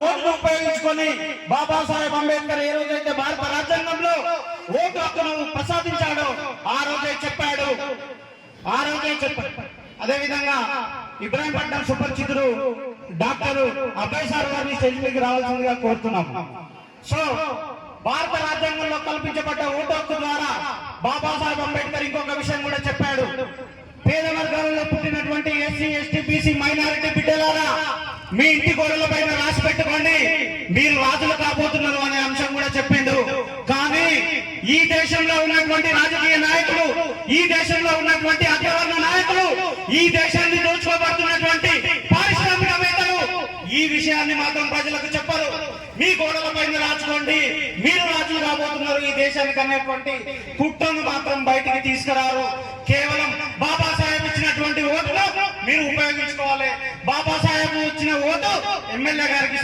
ఓటును ఉపయోగించుకొని బాబాసాహెబ్ అంబేద్కర్ ఏ రోజైతే భారత రాజ్యాంగంలో ఓటు హక్కును ప్రసాదించాడో ఆ రోజే చెప్పాడు. అదే విధంగా ఇబ్రాహీంపట్నం సుపరిచితుడు డాక్టర్ అబ్బాయి సార్ గారిని స్టేజ్ మీదకి రావాల్సిందిగా కోరుతున్నాం. సో భారత రాజ్యాంగంలో కల్పించబడ్డ ఓటు హక్కు ద్వారా బాబాసాహెబ్ అంబేద్కర్ ఇంకొక విషయం కూడా చెప్పాడు. పేద వర్గాలలో పుట్టినటువంటి ఎస్సీ, ఎస్టీ, బీసీ, మైనారిటీ బిడ్డలారా, మీ ఇంటి గోడల పైన రాసి పెట్టుకోండి, మీరు రాజులు కాబోతున్నారు అనే అంశం కూడా చెప్పిండు. కానీ ఈ దేశంలో ఉన్నటువంటి రాజకీయ నాయకులు, ఈ దేశంలో ఉన్నటువంటి అగ్రవర్ణ నాయకులు, ఈ దేశాన్ని దోచుకోబడుతున్నటువంటి పారిశ్రామికవేత్తలు ఈ విషయాన్ని మాత్రం ప్రజలకు చెప్పరు. మీ గోడల పైన రాసుకోండి, మీరు రాజులు కాబోతున్నారు ఈ దేశానికి అనేటువంటి కుట్రను మాత్రం బయటికి తీసుకురారు. కేవలం బాబాసాహెబ్ ఇచ్చినటువంటి ఓటును మీరు ఉపయోగించుకోవాలి. బాబాసాహెబ్ ఇచ్చిన ఓటు ఎమ్మెల్యే గారికి